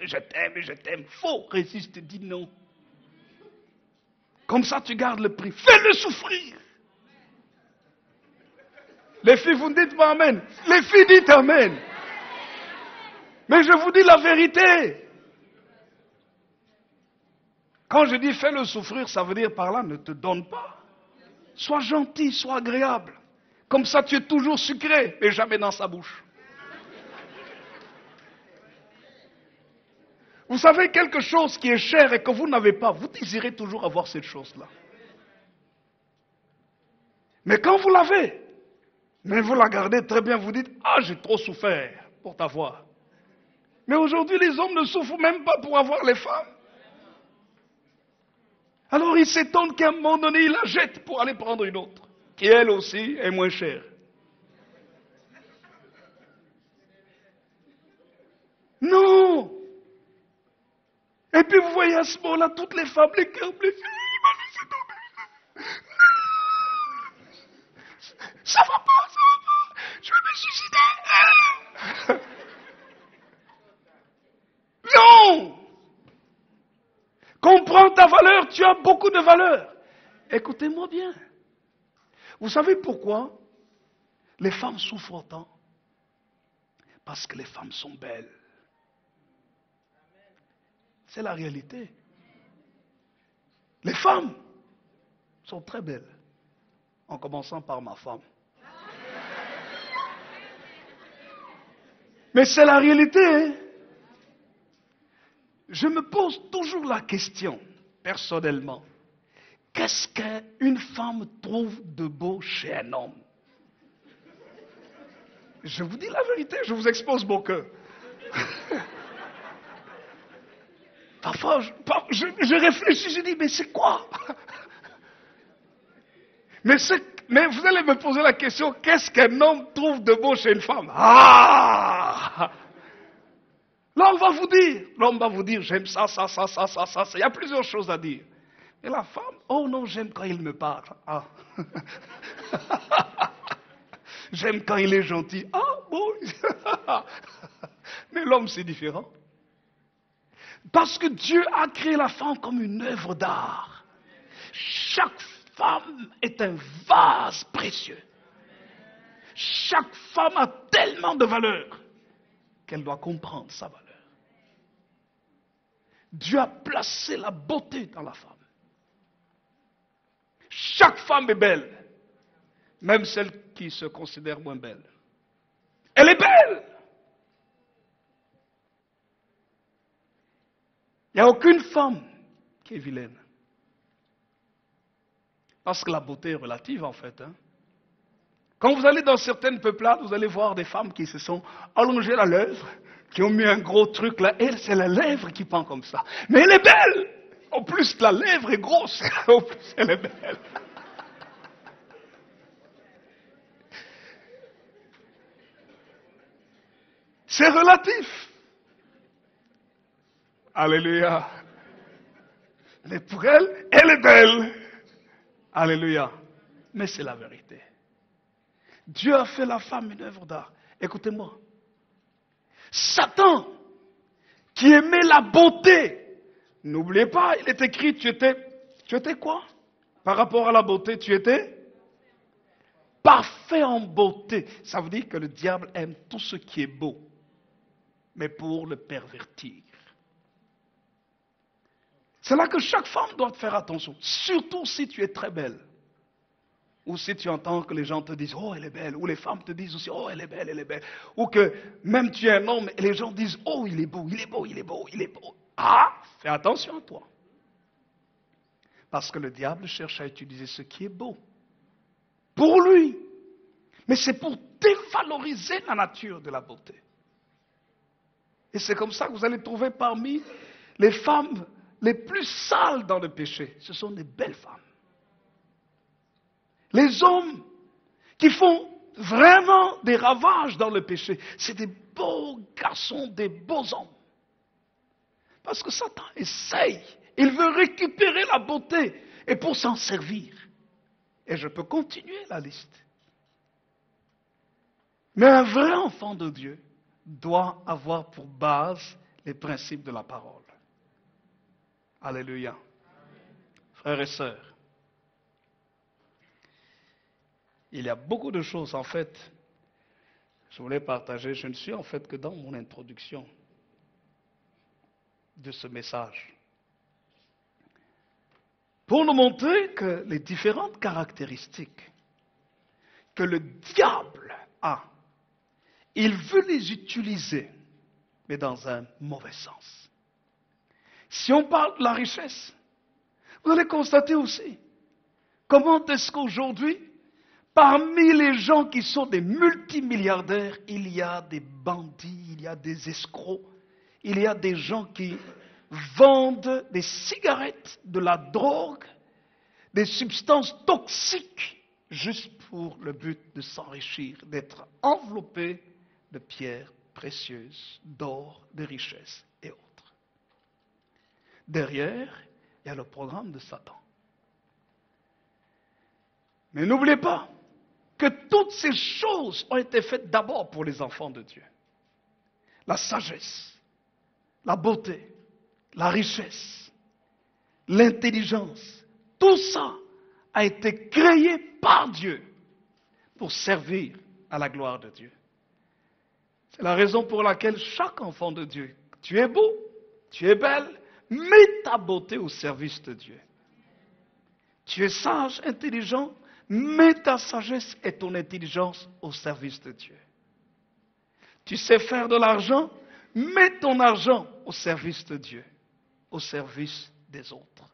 je t'aime et je t'aime. Faux, résiste, dis non. Comme ça, tu gardes le prix. Fais-le souffrir. Les filles, vous ne dites pas amen. Les filles, dites amen. Mais je vous dis la vérité. Quand je dis fais-le souffrir, ça veut dire par là, ne te donne pas. Sois gentil, sois agréable. Comme ça, tu es toujours sucré, mais jamais dans sa bouche. Vous savez quelque chose qui est cher et que vous n'avez pas, vous désirez toujours avoir cette chose-là. Mais quand vous l'avez, mais vous la gardez très bien, vous dites, ah, j'ai trop souffert pour t'avoir. Mais aujourd'hui, les hommes ne souffrent même pas pour avoir les femmes. Alors ils s'étonnent qu'à un moment donné, ils la jettent pour aller prendre une autre, qui elle aussi est moins chère. Non! Et puis vous voyez à ce moment-là, toutes les femmes, les cœurs blessés, ça va pas, je vais me suicider. Non! Comprends ta valeur, tu as beaucoup de valeur. Écoutez-moi bien. Vous savez pourquoi les femmes souffrent autant? Parce que les femmes sont belles. C'est la réalité. Les femmes sont très belles. En commençant par ma femme. Mais c'est la réalité, hein? Je me pose toujours la question, personnellement, qu'est-ce qu'une femme trouve de beau chez un homme? Je vous dis la vérité, je vous expose mon cœur. Parfois, je réfléchis, je dis, mais c'est quoi? Mais vous allez me poser la question, qu'est-ce qu'un homme trouve de beau chez une femme? Ah! L'homme va vous dire, j'aime ça. Il y a plusieurs choses à dire. Et la femme, oh non, j'aime quand il me parle. Ah. J'aime quand il est gentil. Ah bon. Mais l'homme, c'est différent. Parce que Dieu a créé la femme comme une œuvre d'art. Chaque femme est un vase précieux. Chaque femme a tellement de valeur qu'elle doit comprendre sa valeur. Dieu a placé la beauté dans la femme. Chaque femme est belle, même celle qui se considère moins belle. Elle est belle. Il n'y a aucune femme qui est vilaine. Parce que la beauté est relative en fait. Quand vous allez dans certaines peuplades, vous allez voir des femmes qui se sont allongées la lèvre, qui ont mis un gros truc là. Elle, c'est la lèvre qui pend comme ça. Mais elle est belle. En plus, la lèvre est grosse. En plus, elle est belle. C'est relatif. Alléluia. Mais pour elle, elle est belle. Alléluia. Mais c'est la vérité. Dieu a fait la femme une œuvre d'art. Écoutez-moi. Satan, qui aimait la beauté, n'oubliez pas, il est écrit, tu étais quoi? Par rapport à la beauté, tu étais parfait en beauté. Ça veut dire que le diable aime tout ce qui est beau, mais pour le pervertir. C'est là que chaque femme doit faire attention, surtout si tu es très belle. Ou si tu entends que les gens te disent, oh, elle est belle. Ou les femmes te disent aussi, oh, elle est belle, elle est belle. Ou que même tu es un homme et les gens disent, oh, il est beau, il est beau, il est beau, il est beau. Ah, fais attention à toi. Parce que le diable cherche à utiliser ce qui est beau. Pour lui. Mais c'est pour dévaloriser la nature de la beauté. Et c'est comme ça que vous allez trouver parmi les femmes les plus sales dans le péché. Ce sont des belles femmes. Les hommes qui font vraiment des ravages dans le péché, c'est des beaux garçons, des beaux hommes. Parce que Satan essaye, il veut récupérer la beauté et pour s'en servir. Et je peux continuer la liste. Mais un vrai enfant de Dieu doit avoir pour base les principes de la parole. Alléluia. Frères et sœurs, il y a beaucoup de choses, en fait, je voulais partager. Je ne suis en fait que dans mon introduction de ce message. Pour nous montrer que les différentes caractéristiques que le diable a, il veut les utiliser, mais dans un mauvais sens. Si on parle de la richesse, vous allez constater aussi comment est-ce qu'aujourd'hui, parmi les gens qui sont des multimilliardaires, il y a des bandits, il y a des escrocs, il y a des gens qui vendent des cigarettes, de la drogue, des substances toxiques, juste pour le but de s'enrichir, d'être enveloppés de pierres précieuses, d'or, de richesses et autres. Derrière, il y a le programme de Satan. Mais n'oubliez pas que toutes ces choses ont été faites d'abord pour les enfants de Dieu. La sagesse, la beauté, la richesse, l'intelligence, tout ça a été créé par Dieu pour servir à la gloire de Dieu. C'est la raison pour laquelle chaque enfant de Dieu, tu es beau, tu es belle, mets ta beauté au service de Dieu. Tu es sage, intelligent, mets ta sagesse et ton intelligence au service de Dieu. Tu sais faire de l'argent, mets ton argent au service de Dieu, au service des autres.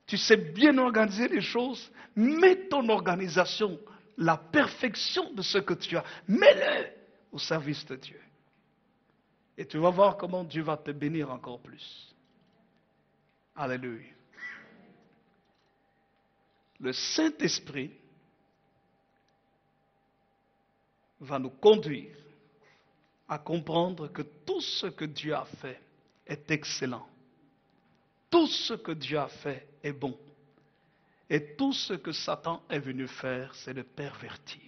Tu sais bien organiser les choses, mets ton organisation, la perfection de ce que tu as, mets-le au service de Dieu. Et tu vas voir comment Dieu va te bénir encore plus. Alléluia. Le Saint-Esprit va nous conduire à comprendre que tout ce que Dieu a fait est excellent. Tout ce que Dieu a fait est bon. Et tout ce que Satan est venu faire, c'est de pervertir.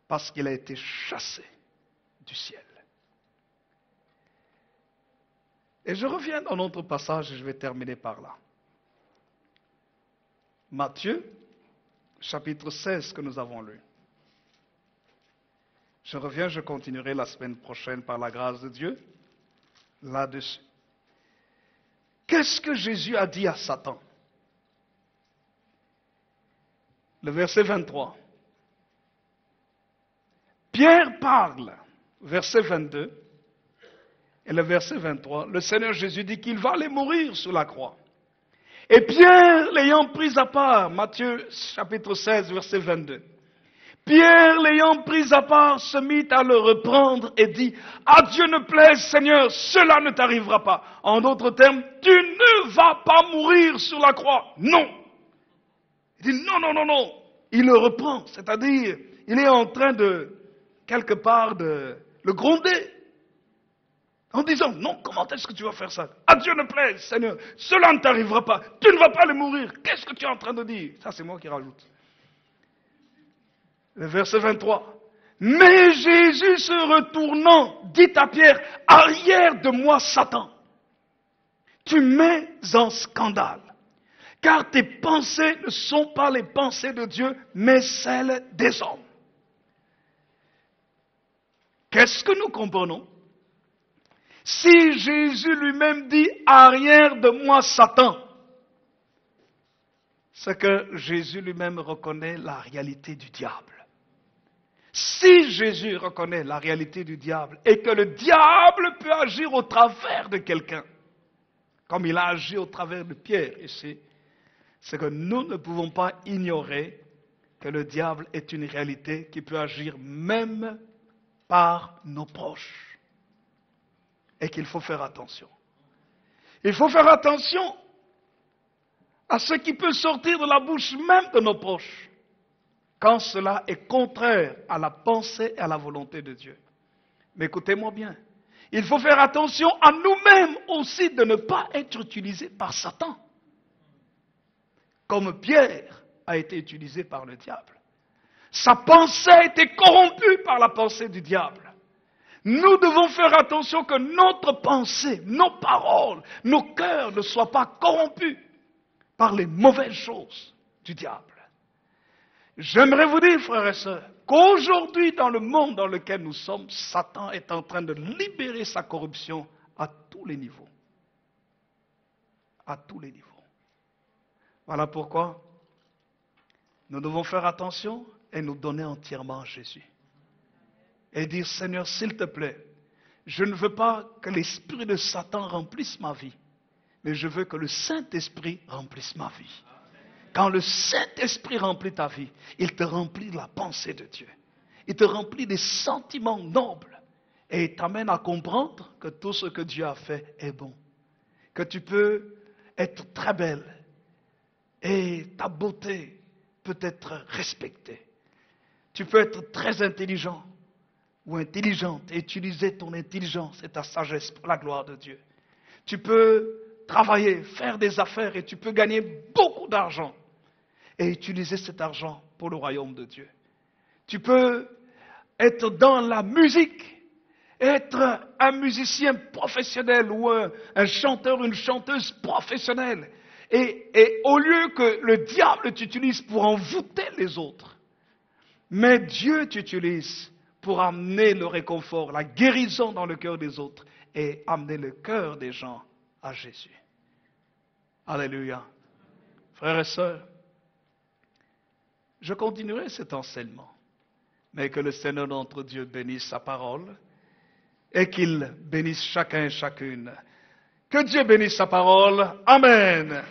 Parce qu'il a été chassé du ciel. Et je reviens dans notre passage et je vais terminer par là. Matthieu, chapitre 16 que nous avons lu. Je reviens, je continuerai la semaine prochaine par la grâce de Dieu là-dessus. Qu'est-ce que Jésus a dit à Satan? Le verset 23. Pierre parle, verset 22, et le verset 23, le Seigneur Jésus dit qu'il va aller mourir sur la croix. Et Pierre, l'ayant pris à part, Matthieu chapitre 16, verset 22, Pierre, l'ayant pris à part, se mit à le reprendre et dit, « À Dieu ne plaise, Seigneur, cela ne t'arrivera pas. » En d'autres termes, tu ne vas pas mourir sur la croix. Non. Il dit, non, non, non, non. Il le reprend, c'est-à-dire, il est en train de, quelque part, de le gronder. En disant, non, comment est-ce que tu vas faire ça? À Dieu ne plaise, Seigneur, cela ne t'arrivera pas. Tu ne vas pas aller mourir. Qu'est-ce que tu es en train de dire? Ça, c'est moi qui rajoute. Le verset 23. Mais Jésus se retournant, dit à Pierre, arrière de moi, Satan. Tu mets en scandale. Car tes pensées ne sont pas les pensées de Dieu, mais celles des hommes. Qu'est-ce que nous comprenons? Si Jésus lui-même dit « arrière de moi, Satan », c'est que Jésus lui-même reconnaît la réalité du diable. Si Jésus reconnaît la réalité du diable et que le diable peut agir au travers de quelqu'un, comme il a agi au travers de Pierre ici, c'est que nous ne pouvons pas ignorer que le diable est une réalité qui peut agir même par nos proches. Et qu'il faut faire attention. Il faut faire attention à ce qui peut sortir de la bouche même de nos proches, quand cela est contraire à la pensée et à la volonté de Dieu. Mais écoutez-moi bien, il faut faire attention à nous-mêmes aussi de ne pas être utilisés par Satan, comme Pierre a été utilisé par le diable. Sa pensée a été corrompue par la pensée du diable. Nous devons faire attention que notre pensée, nos paroles, nos cœurs ne soient pas corrompus par les mauvaises choses du diable. J'aimerais vous dire, frères et sœurs, qu'aujourd'hui, dans le monde dans lequel nous sommes, Satan est en train de libérer sa corruption à tous les niveaux. À tous les niveaux. Voilà pourquoi nous devons faire attention et nous donner entièrement à Jésus. Et dire, Seigneur, s'il te plaît, je ne veux pas que l'esprit de Satan remplisse ma vie, mais je veux que le Saint-Esprit remplisse ma vie. Quand le Saint-Esprit remplit ta vie, il te remplit de la pensée de Dieu. Il te remplit des sentiments nobles et il t'amène à comprendre que tout ce que Dieu a fait est bon. Que tu peux être très belle et ta beauté peut être respectée. Tu peux être très intelligent ou intelligente et utiliser ton intelligence et ta sagesse pour la gloire de Dieu. Tu peux travailler, faire des affaires et tu peux gagner beaucoup d'argent et utiliser cet argent pour le royaume de Dieu. Tu peux être dans la musique, être un musicien professionnel ou un chanteur, une chanteuse professionnelle. Et au lieu que le diable t'utilise pour envoûter les autres, mais Dieu t'utilise pour amener le réconfort, la guérison dans le cœur des autres et amener le cœur des gens à Jésus. Alléluia. Frères et sœurs, je continuerai cet enseignement, mais que le Seigneur notre Dieu bénisse sa parole et qu'il bénisse chacun et chacune. Que Dieu bénisse sa parole. Amen.